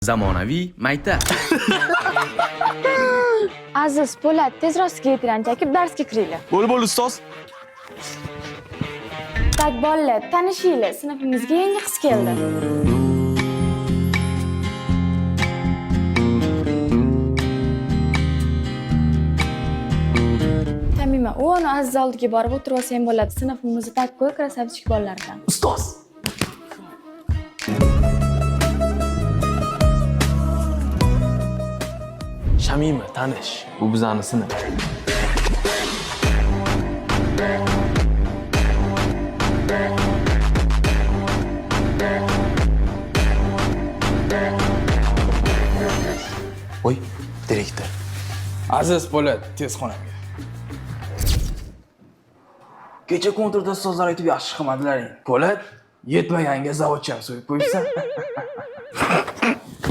Zamonaviy mayta. Aziz Po'lat, tezroq sekretariyaga chaqib darsga kiringlar. Bo'l ustoz. Tak bolalar, tanishinglar, sinfimizga yangi qiz keldi. Tamima, u ona Aziz oldiga borib o'tirib olsa ham bo'ladi. Sinfimizda tak qo'y, krasavchik bolalardan. Ustoz. Shamima tanish. Bu bizani sinf. Voy, direktor. Aziz Po'lat, tez xonamga. Kecha kontrda ustozlar aytib yaxshi qilmadilaring. Po'lat, yetmaganga zavodcham so'yib qo'yibsan.